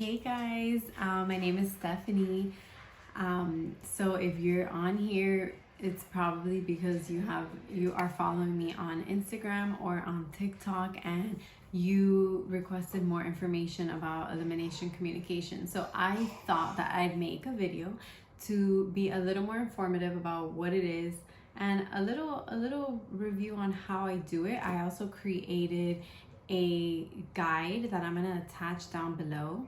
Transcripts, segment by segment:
Hey guys, my name is Stephanie. So if you're on here, it's probably because you are following me on Instagram or on TikTok and you requested more information about elimination communication. So I thought that I'd make a video to be a little more informative about what it is and a little review on how I do it. I also created a guide that I'm gonna attach down below,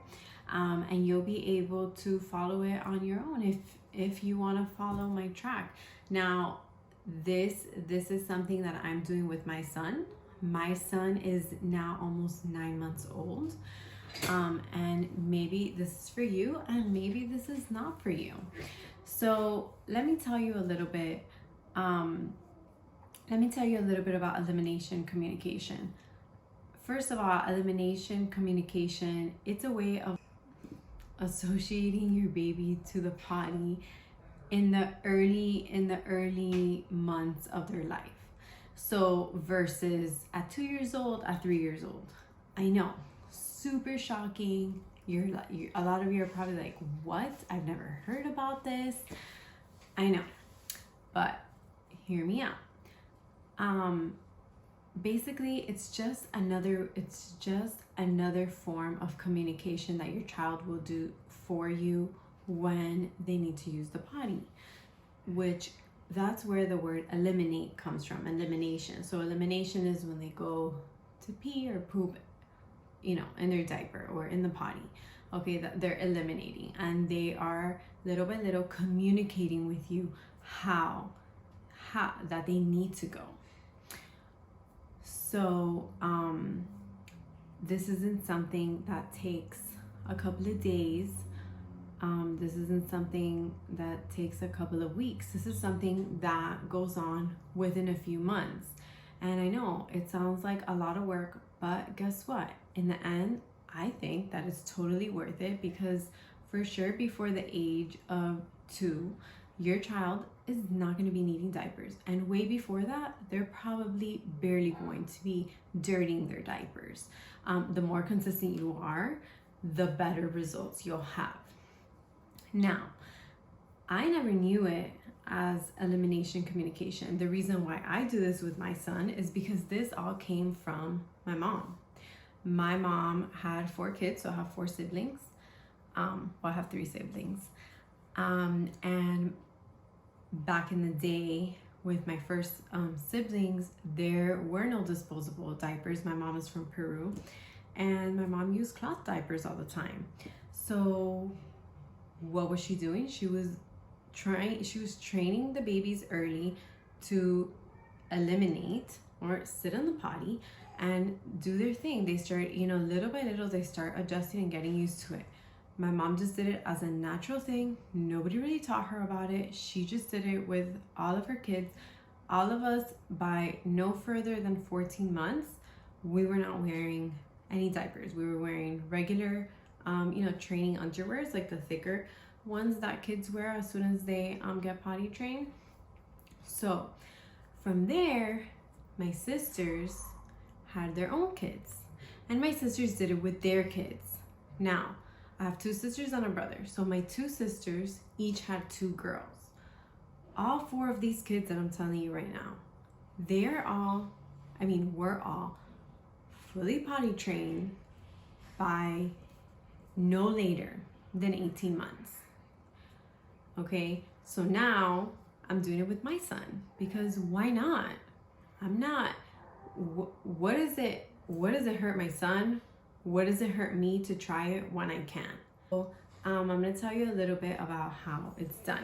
and you'll be able to follow it on your own if you want to follow my track. Now, this is something that I'm doing with my son. My son is now almost 9 months old, and maybe this is for you, and maybe this is not for you. So let me tell you a little bit. About elimination communication. First of all, elimination communication, it's a way of associating your baby to the potty in the early months of their life. So versus at 2 years old, at 3 years old. I know, super shocking. A lot of you are probably like, what? I've never heard about this. I know, but hear me out. Basically, it's just another form of communication that your child will do for you when they need to use the potty, which that's where the word eliminate comes from. Elimination. So elimination is when they go to pee or poop, in their diaper or in the potty. Okay, that they're eliminating, and they are little by little communicating with you how that they need to go. So this isn't something that takes a couple of days. This isn't something that takes a couple of weeks. This is something that goes on within a few months. And I know it sounds like a lot of work, but guess what? In the end, I think that it's totally worth it, because for sure before the age of 2, your child is not going to be needing diapers, and way before that they're probably barely going to be dirtying their diapers. The more consistent you are, the better results you'll have. Now, I never knew it as elimination communication. The reason why I do this with my son is because this all came from my mom. My mom had 4 kids, so I have 4 siblings. I have 3 siblings. And back in the day with my first siblings, there were no disposable diapers. My mom is from Peru, and my mom used cloth diapers all the time. So what was she doing? She was training the babies early to eliminate or sit in the potty and do their thing. They start, little by little, they start adjusting and getting used to it. My mom just did it as a natural thing. Nobody really taught her about it. She just did it with all of her kids. All of us, by no further than 14 months, we were not wearing any diapers. We were wearing regular, training underwears, like the thicker ones that kids wear as soon as they get potty trained. So from there, my sisters had their own kids, and my sisters did it with their kids. Now, I have 2 sisters and a brother. So my 2 sisters each had 2 girls. All 4 of these kids that I'm telling you right now, we're all fully potty trained by no later than 18 months. Okay, so now I'm doing it with my son, because why not? What does it hurt my son? What does it hurt me to try it when I can? So I'm going to tell you a little bit about how it's done.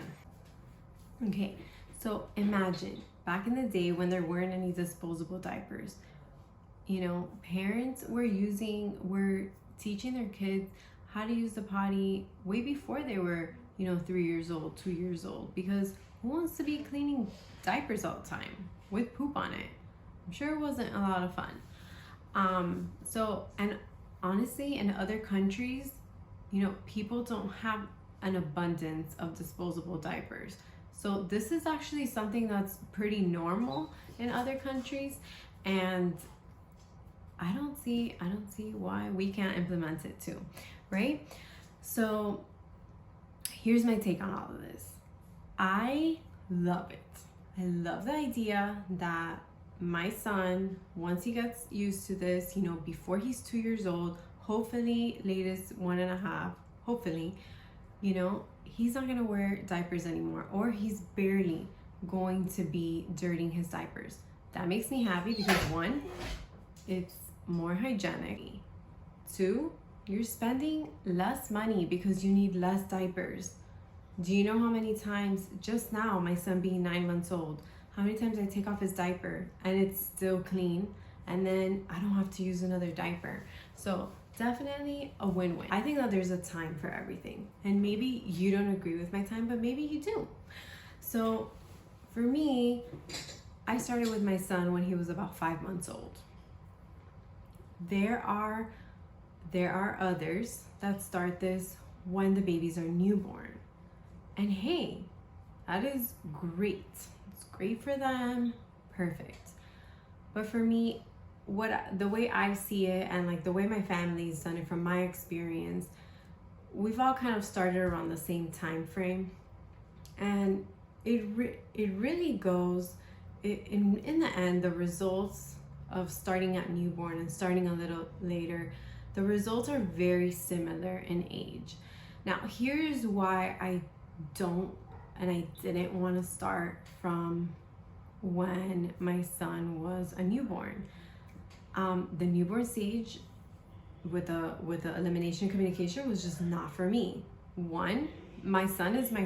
Okay, so imagine back in the day when there weren't any disposable diapers, parents were teaching their kids how to use the potty way before they were, 3 years old, 2 years old, because who wants to be cleaning diapers all the time with poop on it? I'm sure it wasn't a lot of fun. And honestly, in other countries, people don't have an abundance of disposable diapers. So this is actually something that's pretty normal in other countries. And I don't see why we can't implement it too, right? So here's my take on all of this. I love it. I love the idea that my son, once he gets used to this, you know, before he's 2 years old, hopefully latest 1.5, hopefully, you know, he's not gonna wear diapers anymore, or he's barely going to be dirtying his diapers. That makes me happy because 1, it's more hygienic. 2, you're spending less money because you need less diapers. Do you know how many times, just now, my son being 9 months old, how many times I take off his diaper and it's still clean, and then I don't have to use another diaper? So definitely a win-win. I think that there's a time for everything, and maybe you don't agree with my time, but maybe you do. So for me, I started with my son when he was about 5 months old. There are others that start this when the babies are newborn. And hey, that is great. It's great for them, perfect. But for me, the way I see it, and like the way my family's done it from my experience, we've all kind of started around the same time frame. And it really goes, in the end, the results of starting at newborn and starting a little later, the results are very similar in age. Now, here's why I didn't want to start from when my son was a newborn. The newborn stage with the elimination communication was just not for me. 1, my son is my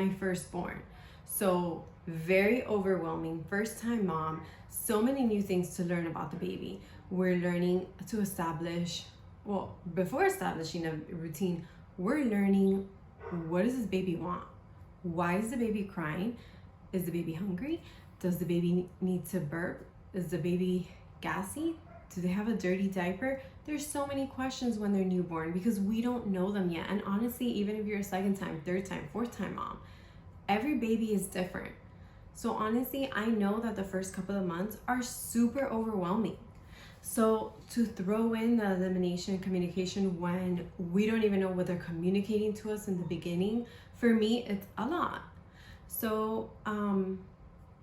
firstborn, so very overwhelming, first time mom, so many new things to learn about the baby. We're learning to establish, well, before establishing a routine, we're learning, what does this baby want? Why is the baby crying? Is the baby hungry? Does the baby need to burp? Is the baby gassy? Do they have a dirty diaper? There's so many questions when they're newborn because we don't know them yet. And honestly, even if you're a second time, third time, fourth time mom, every baby is different. So honestly, I know that the first couple of months are super overwhelming. So to throw in the elimination communication when we don't even know what they're communicating to us in the beginning, for me, it's a lot. So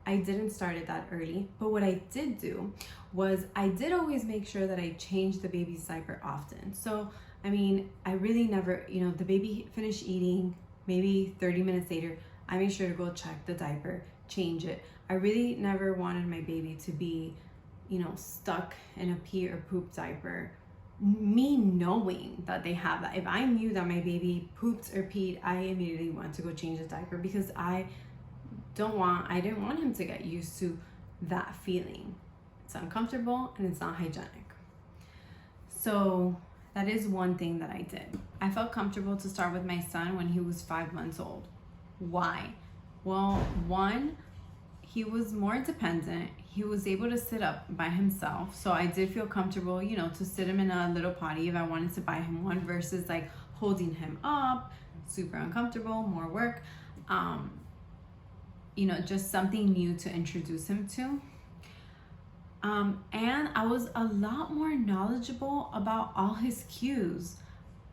I didn't start it that early, but what I did do was I did always make sure that I changed the baby's diaper often. So, I mean, I really never, you know, the baby finished eating, maybe 30 minutes later, I made sure to go check the diaper, change it. I really never wanted my baby to be, you know, stuck in a pee or poop diaper. Me knowing that they have that. If I knew that my baby pooped or peed, I immediately went to go change the diaper because I didn't want him to get used to that feeling. It's uncomfortable and it's not hygienic. So that is one thing that I did. I felt comfortable to start with my son when he was 5 months old. Why? Well, 1, he was more independent. He was able to sit up by himself. So I did feel comfortable, you know, to sit him in a little potty if I wanted to buy him one versus like holding him up, super uncomfortable, more work. You know, just something new to introduce him to. And I was a lot more knowledgeable about all his cues.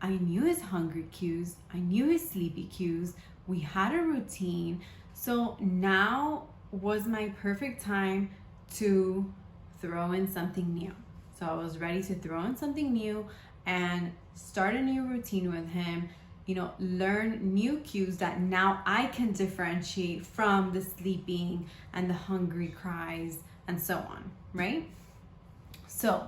I knew his hungry cues. I knew his sleepy cues. We had a routine. So now was my perfect time to throw in something new. So I was ready to throw in something new and start a new routine with him, you know, learn new cues that now I can differentiate from the sleeping and the hungry cries and so on, right? So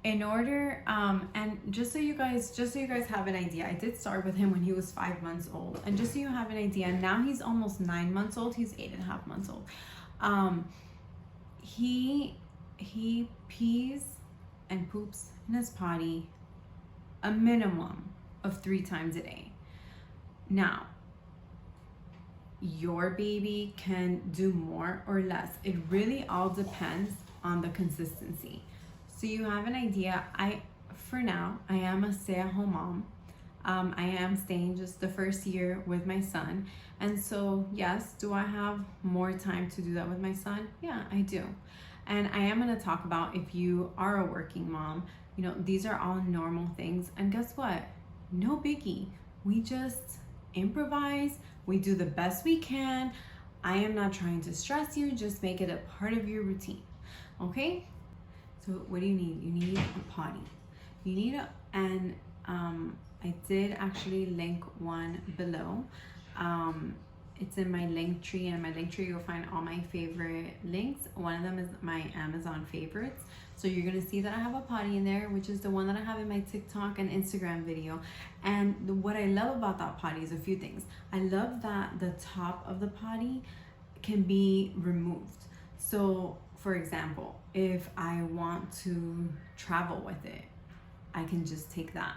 in order, and just so you guys have an idea, I did start with him when he was 5 months old. And just so you have an idea, now he's almost 9 months old. He's 8.5 months old. He pees and poops in his potty a minimum of 3 times a day. Now, your baby can do more or less. It really all depends on the consistency. So you have an idea. For now, I am a stay-at-home mom. I am staying just the first year with my son. And so, yes, do I have more time to do that with my son? Yeah, I do. And I am going to talk about, if you are a working mom, you know, these are all normal things. And guess what? No biggie. We just improvise. We do the best we can. I am not trying to stress you. Just make it a part of your routine. Okay? So what do you need? You need a potty. You need I did actually link one below. It's in my link tree, and in my link tree you'll find all my favorite links. One of them is my Amazon favorites. So you're gonna see that I have a potty in there, which is the one that I have in my TikTok and Instagram video. And what I love about that potty is a few things. I love that the top of the potty can be removed. So for example, if I want to travel with it, I can just take that.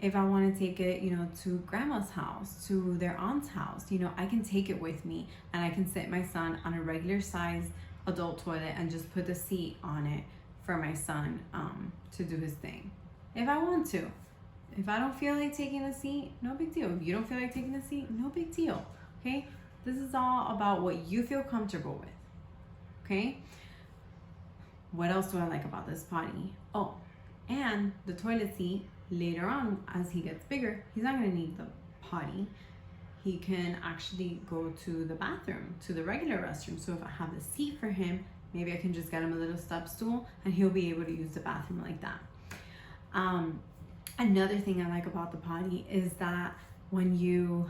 If I want to take it, you know, to grandma's house, to their aunt's house, you know, I can take it with me, and I can sit my son on a regular size adult toilet and just put the seat on it for my son to do his thing. If I want to. If I don't feel like taking the seat, no big deal. If you don't feel like taking the seat, no big deal. Okay? This is all about what you feel comfortable with. Okay? What else do I like about this potty? Oh, and the toilet seat. Later on, as he gets bigger, he's not going to need the potty. He can actually go to the bathroom, to the regular restroom. So if I have the seat for him, maybe I can just get him a little step stool and he'll be able to use the bathroom like that. Another thing I like about the potty is that when you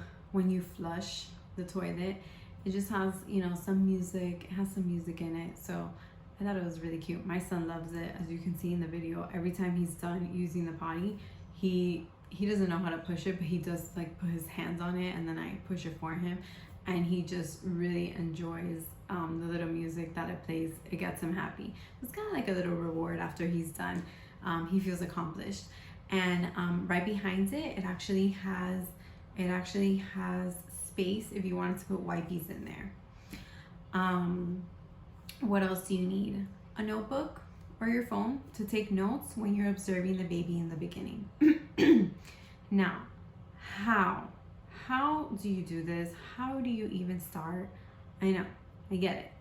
flush the toilet, it just has, you know, some music. It has some music in it. So I thought it was really cute. My son loves it, as you can see in the video. Every time he's done using the potty, he doesn't know how to push it, but he does like put his hands on it, and then I push it for him, and he just really enjoys the little music that it plays. It gets him happy. It's kind of like a little reward after he's done. He feels accomplished. And right behind it, it actually has space if you wanted to put wipes in there. What else do you need? A notebook or your phone to take notes when you're observing the baby in the beginning. Now, how do you do this? How do you even start? I know, I get it.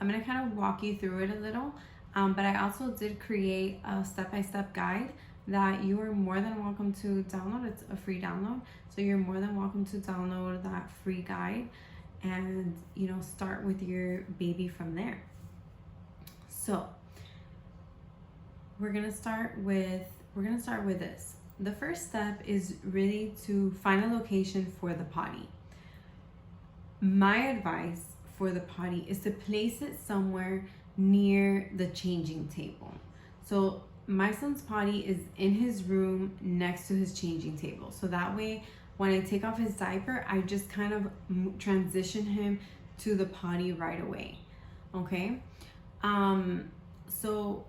I'm gonna kind of walk you through it a little, but I also did create a step-by-step guide that you are more than welcome to download. It's a free download, so you're more than welcome to download that free guide and, you know, start with your baby from there. So we're gonna start with this. The first step is really to find a location for the potty. My advice for the potty is to place it somewhere near the changing table. So my son's potty is in his room next to his changing table. So that way, when I take off his diaper, I just kind of transition him to the potty right away. Okay? So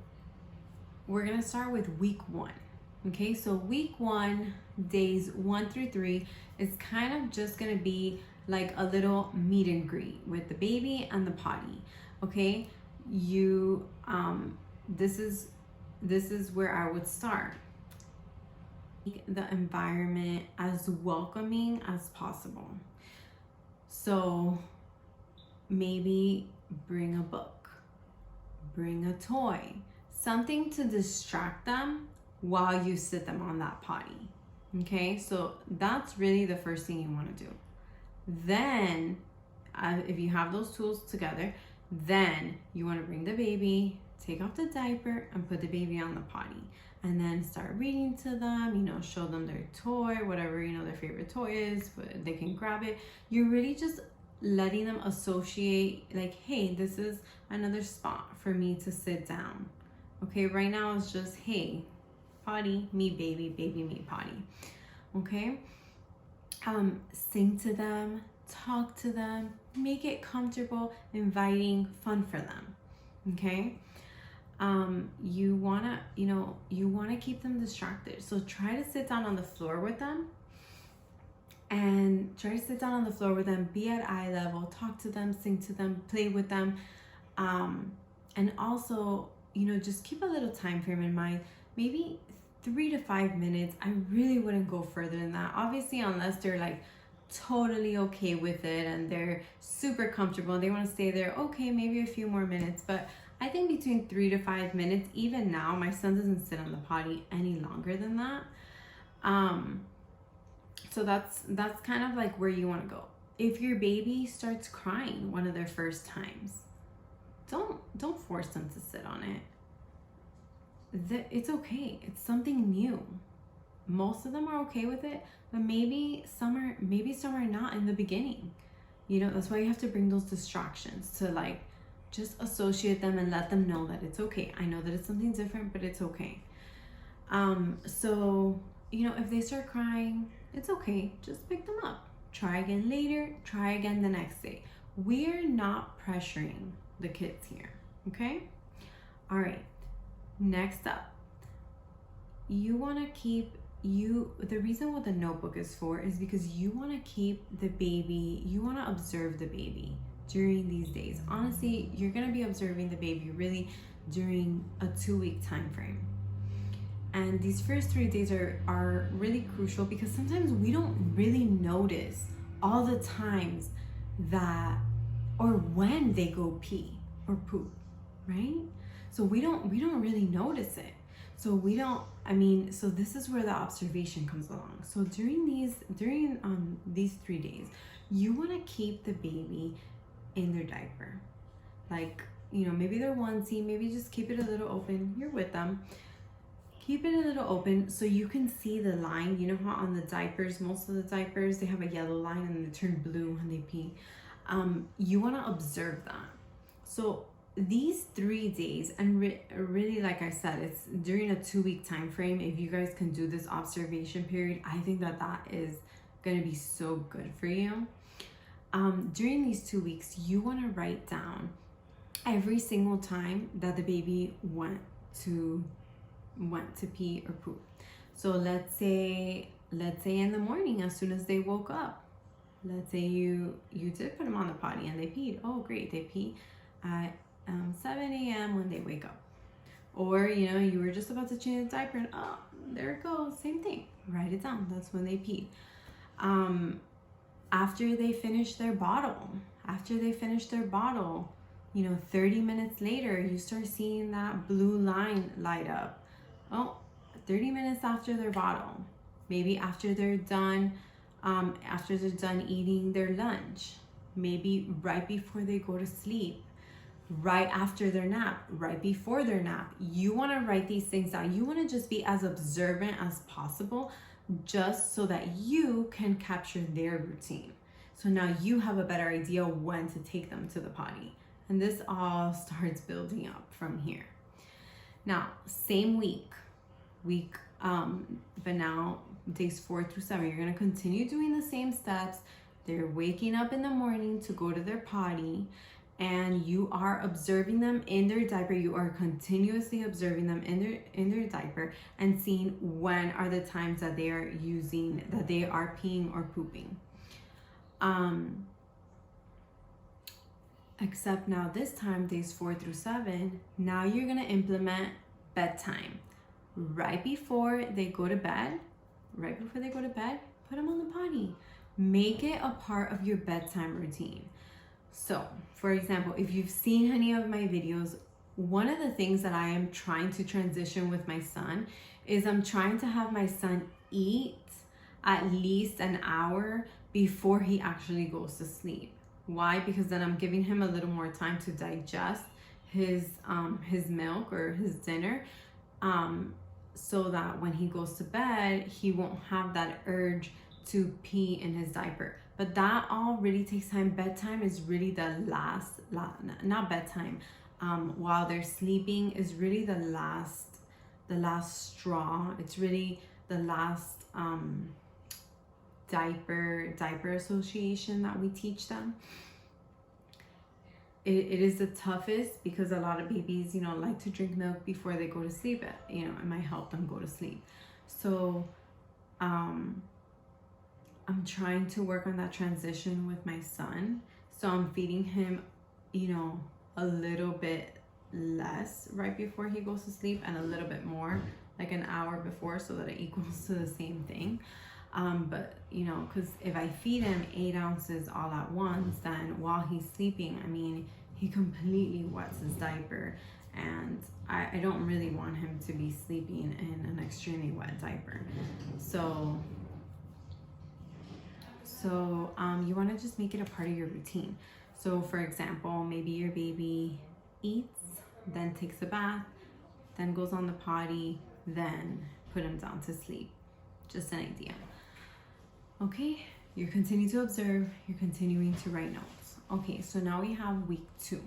we're gonna start with week 1. Okay, so week 1, days 1 through 3 is kind of just gonna be like a little meet and greet with the baby and the potty. Okay, this is where I would start. Make the environment as welcoming as possible. So maybe bring a book, bring a toy, something to distract them while you sit them on that potty. Okay, so that's really the first thing you want to do. Then, if you have those tools together, then you want to bring the baby, take off the diaper, and put the baby on the potty. And then start reading to them, you know, show them their toy, whatever, you know, their favorite toy is, but they can grab it. You're really just letting them associate, like, hey, this is another spot for me to sit down. Okay, right now it's just, hey, potty, me baby, baby, me potty. Okay, sing to them, talk to them, make it comfortable, inviting, fun for them. Okay, you wanna keep them distracted. So try to sit down on the floor with them, and try to sit down on the floor with them, be at eye level, talk to them, sing to them, play with them, and also, you know, just keep a little time frame in mind, maybe 3 to 5 minutes. I really wouldn't go further than that, obviously, unless they're like totally okay with it and they're super comfortable and they want to stay there. Okay, maybe a few more minutes, but I think between 3 to 5 minutes. Even now, my son doesn't sit on the potty any longer than that. So that's kind of like where you want to go. If your baby starts crying one of their first times, don't force them to sit on it. It's okay. It's something new. Most of them are okay with it, but maybe some are not in the beginning. You know, that's why you have to bring those distractions to like just associate them and let them know that it's okay. I know that it's something different, but it's okay. So, you know, if they start crying, it's okay. Just pick them up. Try again later. Try again the next day. We're not pressuring the kids here, okay? All right. Next up, you want to keep the reason what the notebook is for is because you want to keep the baby, you want to observe the baby during these days. Honestly, you're going to be observing the baby really during a 2-week time frame. And these first 3 days are really crucial because sometimes we don't really notice all the times that or when they go pee or poop, right? So we don't really notice it. So so this is where the observation comes along. So during these 3 days, you want to keep the baby in their diaper. Like, you know, maybe their onesie, maybe just keep it a little open. You're with them. Keep it a little open so you can see the line. You know how on the diapers, most of the diapers, they have a yellow line and they turn blue when they pee. You want to observe that. So these 3 days, and really, like I said, it's during a 2-week time frame. If you guys can do this observation period, I think that is going to be so good for you. During these 2 weeks, you want to write down every single time that the baby went to pee or poop. So let's say in the morning, as soon as they woke up, let's say you did put them on the potty and they peed. Oh, great, they pee at 7 a.m. when they wake up. Or, you know, you were just about to change the diaper and oh, there it goes, same thing. Write it down. That's when they peed. After they finish their bottle, you know, 30 minutes later, you start seeing that blue line light up. Oh, 30 minutes after their bottle. Maybe after they're done eating their lunch. Maybe right before they go to sleep. Right after their nap, right before their nap. You want to write these things down. You want to just be as observant as possible, just so that you can capture their routine. So now you have a better idea when to take them to the potty. And this all starts building up from here. Now, same week, but now days 4 through 7, you're going to continue doing the same steps. They're waking up in the morning to go to their potty, and you are observing them in their diaper. You are continuously observing them in their diaper and seeing when are the times that they are peeing or pooping. Except now this time, days 4 through 7, now you're going to implement bedtime. Right before they go to bed, put them on the potty. Make it a part of your bedtime routine. So, for example, if you've seen any of my videos, one of the things that I am trying to transition with my son is I'm trying to have my son eat at least an hour before he actually goes to sleep. Why? Because then I'm giving him a little more time to digest his milk or his dinner, so that when he goes to bed, he won't have that urge to pee in his diaper. But that all really takes time. Bedtime is really the last, not bedtime. While they're sleeping is really the last straw. It's really the last diaper association that we teach them. It is the toughest because a lot of babies, you know, like to drink milk before they go to sleep. You know, it might help them go to sleep. So, I'm trying to work on that transition with my son. So I'm feeding him, you know, a little bit less right before he goes to sleep and a little bit more like an hour before, so that it equals to the same thing. But, you know, because if I feed him 8 ounces all at once, then while he's sleeping, I mean, he completely wets his diaper, and I don't really want him to be sleeping in an extremely wet diaper. So you want to just make it a part of your routine. So for example, maybe your baby eats, then takes a bath, then goes on the potty, then put him down to sleep. Just an idea. Okay, you're continuing to observe, you're continuing to write notes. Okay, so now we have week 2.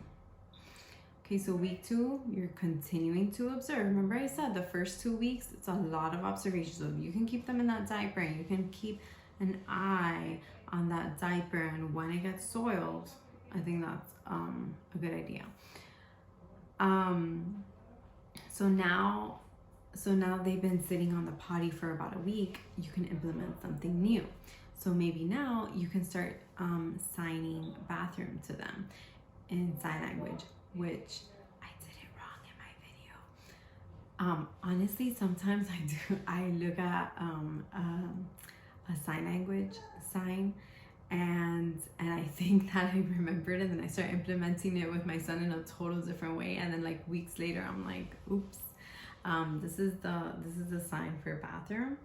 Okay, so week 2, you're continuing to observe. Remember I said the first 2 weeks, it's a lot of observations. So you can keep them in that diaper, and you can keep an eye on that diaper, and when it gets soiled, I think that's a good idea. So now they've been sitting on the potty for about a week, you can implement something new. So maybe now you can start signing bathroom to them in sign language, which I did it wrong in my video. Honestly, sometimes I look at a sign language sign, and I think that I remembered, and then I start implementing it with my son in a total different way, and then like weeks later I'm like, oops. This is the sign for bathroom.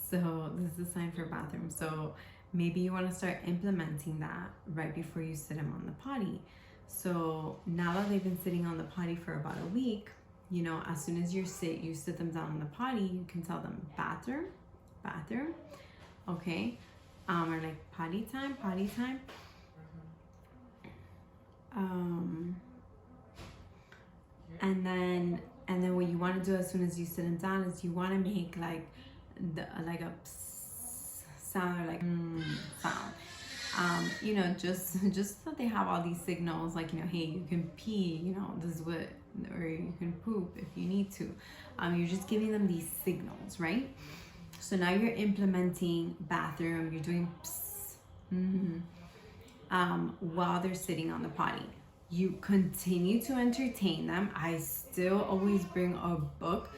So this is the sign for bathroom. So maybe you want to start implementing that right before you sit him on the potty. So now that they've been sitting on the potty for about a week, you know, as soon as you sit them down on the potty, you can tell them bathroom, bathroom, okay, or like potty time, potty time. And then what you want to do as soon as you sit them down is you want to make like a sound, or like sound. You know, just so they have all these signals, like, you know, hey, you can pee, you know, this is what, or you can poop if you need to. You're just giving them these signals, right? So now you're implementing bathroom, you're doing psst, while they're sitting on the potty. You continue to entertain them. I still always bring a book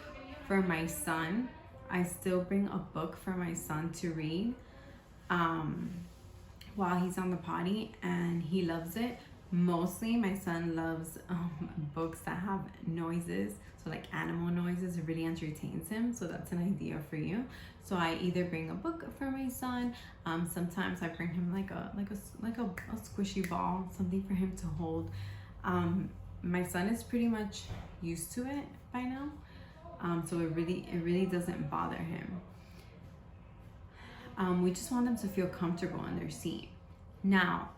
for my son. I still bring a book for my son to read while he's on the potty, and he loves it. Mostly my son loves books that have noises, so like animal noises. It really entertains him, so that's an idea for you. So I either bring a book for my son, sometimes I bring him like a squishy ball, something for him to hold. My son is pretty much used to it by now, so it really doesn't bother him. We just want them to feel comfortable in their seat. Now,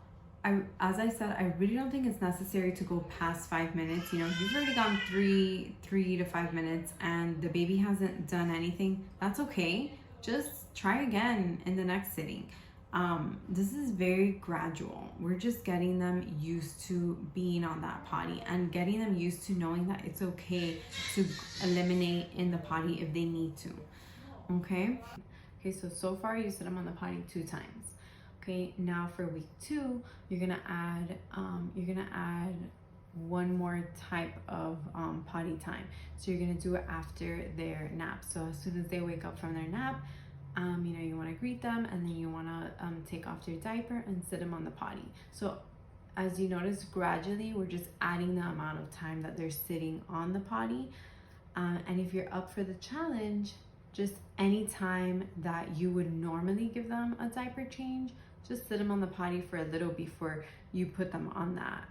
as I said, I really don't think it's necessary to go past 5 minutes. You know, if you've already gone 3 to 5 minutes and the baby hasn't done anything, that's okay. Just try again in the next sitting. This is very gradual. We're just getting them used to being on that potty and getting them used to knowing that it's okay to eliminate in the potty if they need to. Okay, so far you sit them on the potty 2 times. Okay, now for week 2, you're gonna add one more type of potty time. So you're gonna do it after their nap. So as soon as they wake up from their nap, you know, you want to greet them, and then you want to take off their diaper and sit them on the potty. So as you notice, gradually we're just adding the amount of time that they're sitting on the potty. And if you're up for the challenge, just any time that you would normally give them a diaper change, just sit them on the potty for a little before you put them on that,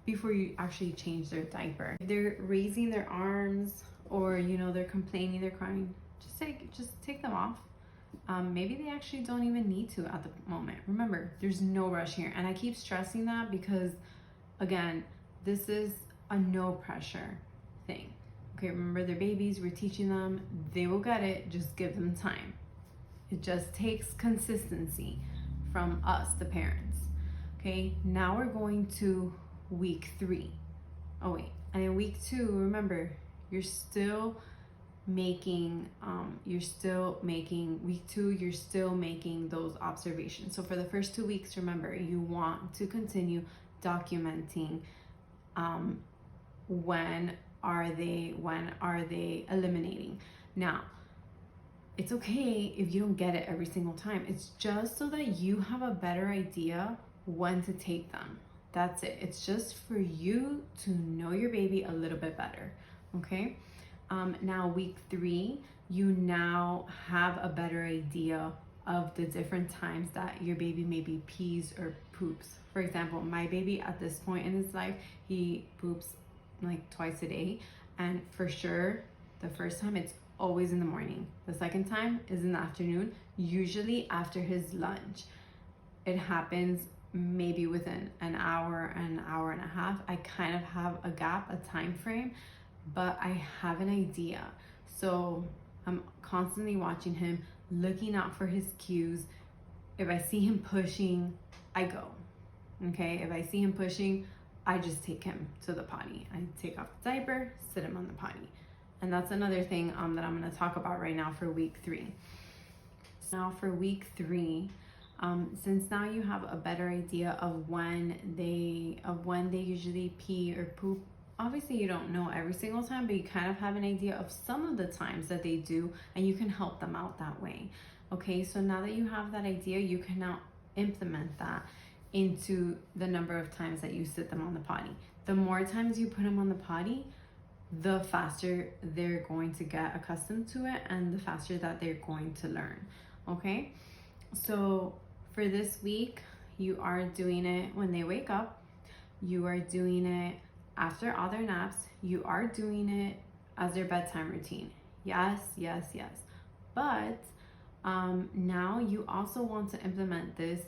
before you actually change their diaper. If they're raising their arms, or, you know, they're complaining, they're crying, just take them off. Maybe they actually don't even need to at the moment. Remember, there's no rush here. And I keep stressing that because, again, this is a no pressure thing. Okay, remember, they're babies, we're teaching them, they will get it, just give them time. It just takes consistency from us, the parents. Okay, now we're going to week 3. Oh wait, and in week 2, remember, you're still making week 2, you're still making those observations. So for the first 2 weeks, remember, you want to continue documenting when are they eliminating. Now, it's okay if you don't get it every single time. It's just so that you have a better idea when to take them. That's it. It's just for you to know your baby a little bit better, okay? Now week 3, you now have a better idea of the different times that your baby maybe pees or poops. For example, my baby at this point in his life, he poops like twice a day, and for sure the first time it's always in the morning. The second time is in the afternoon, usually after his lunch. It happens maybe within an hour and a half. I kind of have a gap, a time frame, but I have an idea. So I'm constantly watching him, looking out for his cues. If I see him pushing, I go. Okay, if I see him pushing, I just take him to the potty. I take off the diaper, sit him on the potty. And that's another thing that I'm going to talk about right now for week 3. Now for week 3, since now you have a better idea of when they usually pee or poop. Obviously you don't know every single time, but you kind of have an idea of some of the times that they do, and you can help them out that way. Okay, so now that you have that idea, you can now implement that into the number of times that you sit them on the potty. The more times you put them on the potty, the faster they're going to get accustomed to it, and the faster that they're going to learn. Okay, so for this week, you are doing it when they wake up, you are doing it after all their naps, you are doing it as their bedtime routine. Yes, yes, yes. But now you also want to implement this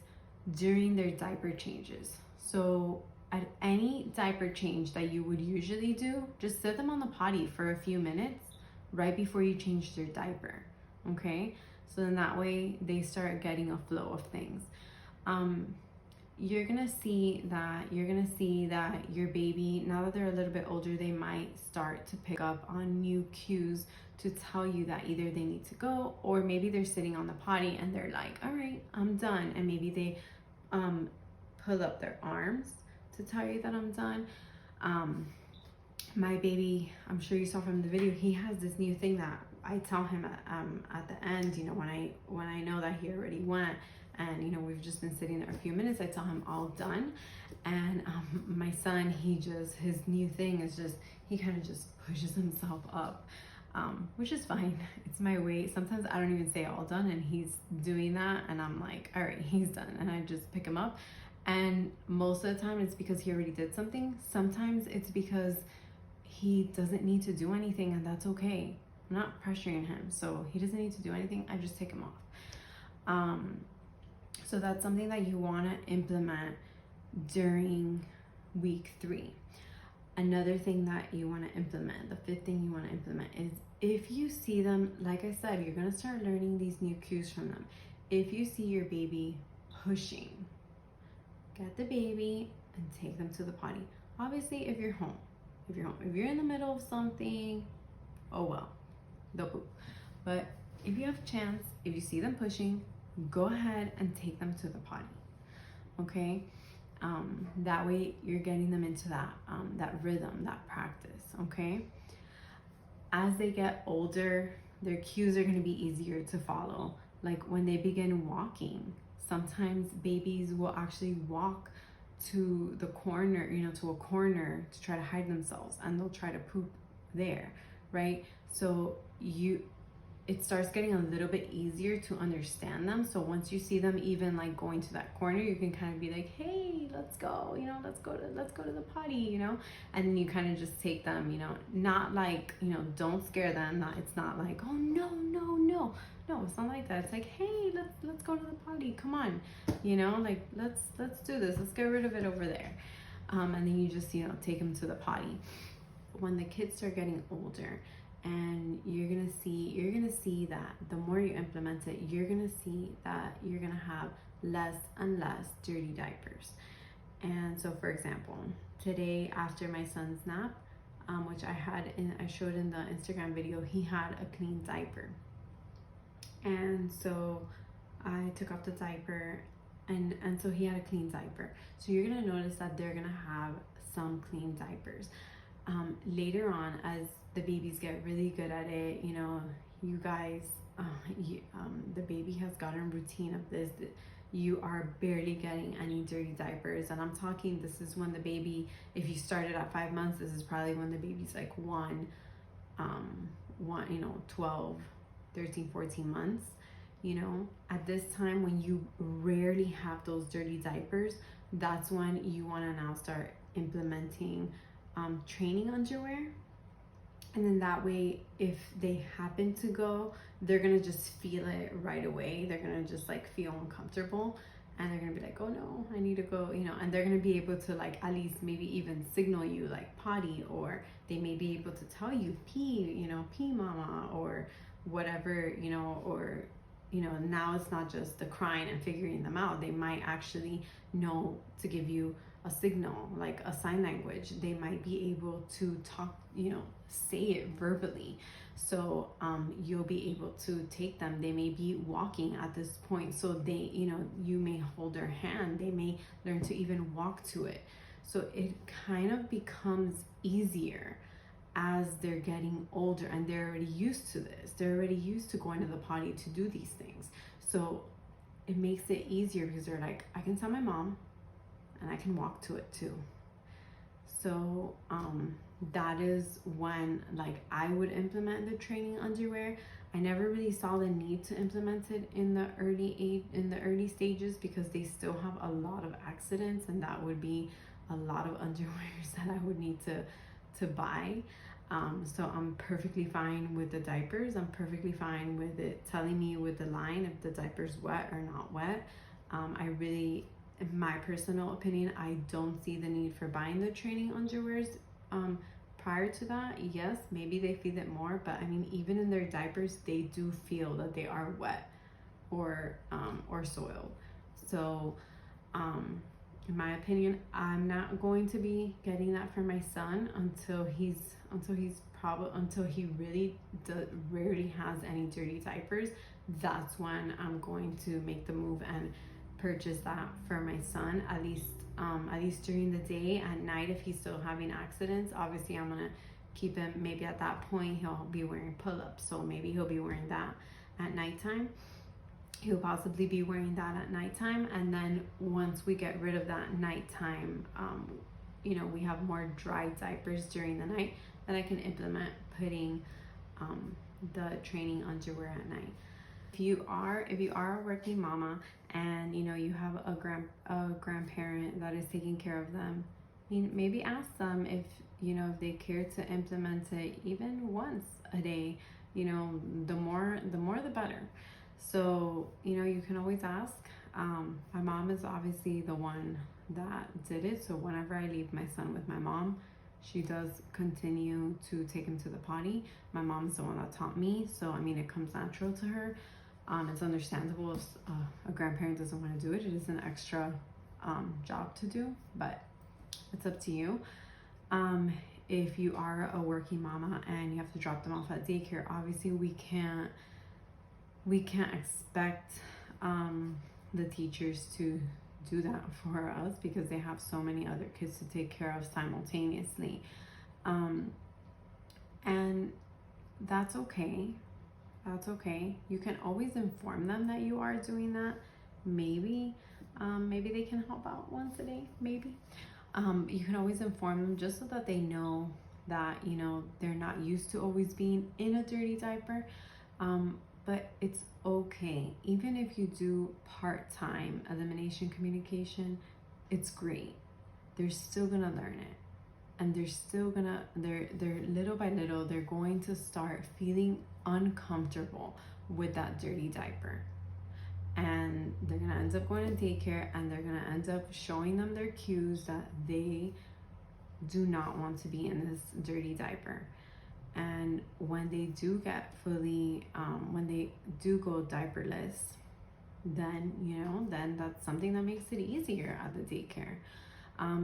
during their diaper changes. So at any diaper change that you would usually do, just sit them on the potty for a few minutes right before you change their diaper. Okay, so then that way they start getting a flow of things. You're gonna see that your baby, now that they're a little bit older, they might start to pick up on new cues to tell you that either they need to go, or maybe they're sitting on the potty and they're like, all right, I'm done. And maybe they pull up their arms to tell you that I'm done. My baby, I'm sure you saw from the video, he has this new thing that I tell him at the end, you know, when I know that he already went, and you know we've just been sitting there a few minutes, I tell him all done. And my son, his new thing is just, he kind of just pushes himself up, which is fine. It's my way. Sometimes I don't even say all done, and he's doing that, and I'm like, all right, he's done, and I just pick him up. And most of the time it's because he already did something. Sometimes it's because he doesn't need to do anything, and that's okay. I'm not pressuring him, so he doesn't need to do anything. I just take him off. So that's something that you want to implement during week 3. Another thing that you want to implement, the 5th thing you want to implement, is if you see them, like I said, you're going to start learning these new cues from them. If you see your baby pushing, get the baby and take them to the potty. Obviously, if you're home. If you're in the middle of something, oh well, they'll poop. But if you have a chance, if you see them pushing, go ahead and take them to the potty. Okay, that way you're getting them into that rhythm, that practice. Okay, as they get older, their cues are going to be easier to follow. Like when they begin walking, sometimes babies will actually walk to the corner, you know, to a corner to try to hide themselves, and they'll try to poop there, right? So it starts getting a little bit easier to understand them. So once you see them even like going to that corner, you can kind of be like, hey, let's go, you know, let's go to the potty, you know. And then you kind of just take them, you know, not like, you know, don't scare them. It's not like, oh no, it's not like that. It's like, hey, let's go to the potty, come on, you know, like let's do this, let's get rid of it over there. And then you just, you know, take them to the potty. When the kids start getting older, and you're gonna see that the more you implement it, you're gonna see that you're gonna have less and less dirty diapers. And so, for example, today after my son's nap, which I showed in the Instagram video, he had a clean diaper. And so I took off the diaper, and so he had a clean diaper. So you're gonna notice that they're gonna have some clean diapers. Later on, as the babies get really good at it, you know, you guys, the baby has gotten a routine of this. you are barely getting any dirty diapers. And I'm talking, this is when the baby, if you started at 5 months, this is probably when the baby's like 12, 13, 14 months. At this time when you rarely have those dirty diapers, that's when you want to now start implementing training underwear. And then that way, if they happen to go, they're gonna just feel it right away. They're gonna just like feel uncomfortable, and they're gonna be like, oh no, I need to go, and they're gonna be able to like at least maybe even signal you like potty, or they may be able to tell you pee, pee mama, or whatever, or now it's not just the crying and figuring them out. They might actually know to give you a signal, like a sign language. They might be able to talk, say it verbally. So you'll be able to take them. They may be walking at this point, so they, you may hold their hand. They may learn to even walk to it. So it kind of becomes easier as they're getting older, and they're already used to this. They're already used to going to the potty to do these things. So it makes it easier because they're like, I can tell my mom and I can walk to it too. So that is when like I would implement the training underwear. I never really saw the need to implement it in the early stages, because they still have a lot of accidents, and that would be a lot of underwears that I would need to buy. So I'm perfectly fine with the diapers. I'm perfectly fine with it telling me with the line if the diaper's wet or not wet. In my personal opinion, I don't see the need for buying the training underwears. Prior to that, yes, maybe they feel it more, but I mean, even in their diapers, they do feel that they are wet or soiled. So, in my opinion, I'm not going to be getting that for my son until he really rarely has any dirty diapers. That's when I'm going to make the move and purchase that for my son, at least during the day. At night, if he's still having accidents, obviously I'm gonna keep him. Maybe at that point he'll be wearing pull-ups, so maybe he'll be wearing that at nighttime. He'll possibly be wearing that at nighttime, and then once we get rid of that nighttime, we have more dry diapers during the night, then I can implement putting the training underwear at night. If you are a working mama and you have a grandparent that is taking care of them, maybe ask them if they care to implement it even once a day. The more the better. So you can always ask. My mom is obviously the one that did it, so whenever I leave my son with my mom, she does continue to take him to the potty. My mom's the one that taught me, so I mean, it comes natural to her. It's understandable if a grandparent doesn't want to do it. It is an extra job to do, but it's up to you. If you are a working mama and you have to drop them off at daycare, obviously we can't expect the teachers to do that for us, because they have so many other kids to take care of simultaneously. And that's okay. That's okay. You can always inform them that you are doing that. Maybe they can help out once a day, maybe. You can always inform them just so that they know that, they're not used to always being in a dirty diaper. But it's okay. Even if you do part-time elimination communication, it's great. They're still gonna learn it. And they're little by little, they're going to start feeling uncomfortable with that dirty diaper. And they're gonna end up going to daycare, and they're gonna end up showing them their cues that they do not want to be in this dirty diaper. And when they do get when they do go diaperless, then, then that's something that makes it easier at the daycare.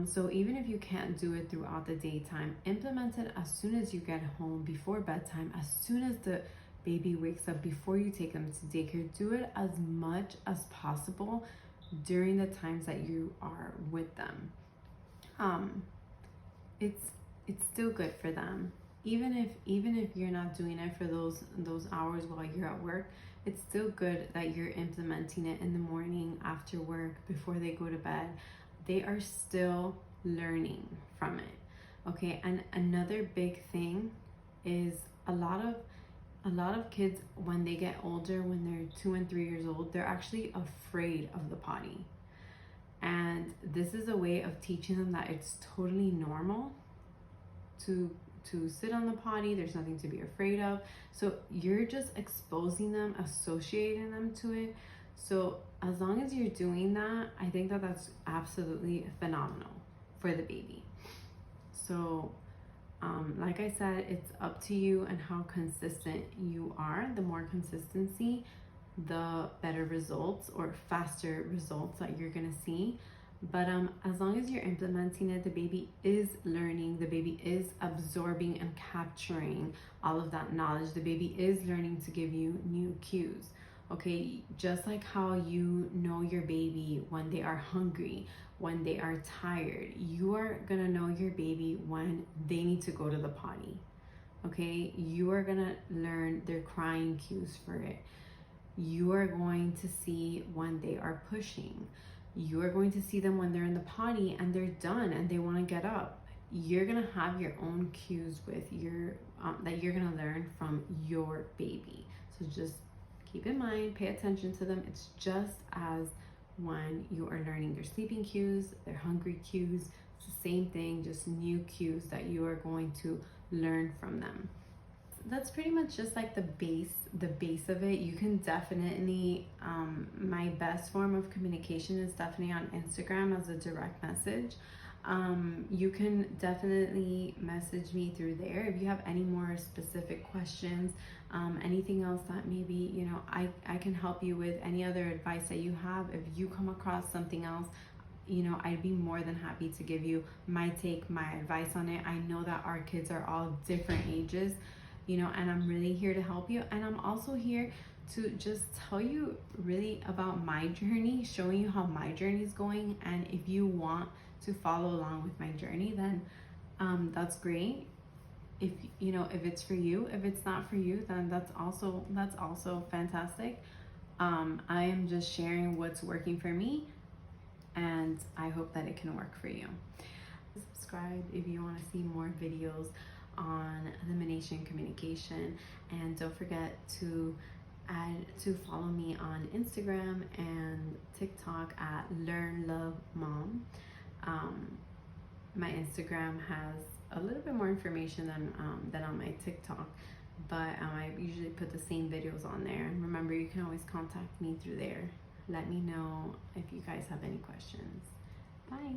So even if you can't do it throughout the daytime, implement it as soon as you get home, before bedtime, as soon as the baby wakes up, before you take them to daycare. Do it as much as possible during the times that you are with them. It's still good for them. Even if you're not doing it for those hours while you're at work, it's still good that you're implementing it in the morning, after work, before they go to bed. They are still learning from it. Okay, and another big thing is a lot of kids, when they get older, when they're 2 and 3 years old, they're actually afraid of the potty. And this is a way of teaching them that it's totally normal to sit on the potty. There's nothing to be afraid of. So you're just exposing them, associating them to it. So as long as you're doing that, I think that that's absolutely phenomenal for the baby. So like I said, it's up to you and how consistent you are. The more consistency, the better results or faster results that you're gonna see. But as long as you're implementing it, the baby is learning, the baby is absorbing and capturing all of that knowledge. The baby is learning to give you new cues. Okay, just like how you know your baby when they are hungry, when they are tired, you are gonna know your baby when they need to go to the potty. Okay, you are gonna learn their crying cues for it. You are going to see when they are pushing. You are going to see them when they're in the potty and they're done and they want to get up. You're gonna have your own cues with your that you're gonna learn from your baby. So just keep in mind, pay attention to them. It's just as when you are learning their sleeping cues, their hungry cues. It's the same thing, just new cues that you are going to learn from them. That's pretty much just like the base of it. You can definitely my best form of communication is definitely on Instagram as a direct message. You can definitely message me through there if you have any more specific questions, anything else that maybe, you know, I can help you with, any other advice that you have. If you come across something else, you know, I'd be more than happy to give you my take, my advice on it. I know that our kids are all different ages, you know, and I'm really here to help you. And I'm also here to just tell you really about my journey, showing you how my journey is going. And if you want to follow along with my journey, then that's great. If you know, if it's for you. If it's not for you, then that's also fantastic. I am just sharing what's working for me, and I hope that it can work for you. Subscribe if you want to see more videos on Elimination Communication, and don't forget to follow me on Instagram and TikTok at Learn Love Mom. My Instagram has a little bit more information than on my TikTok, but I usually put the same videos on there. And remember, you can always contact me through there. Let me know if you guys have any questions. Bye.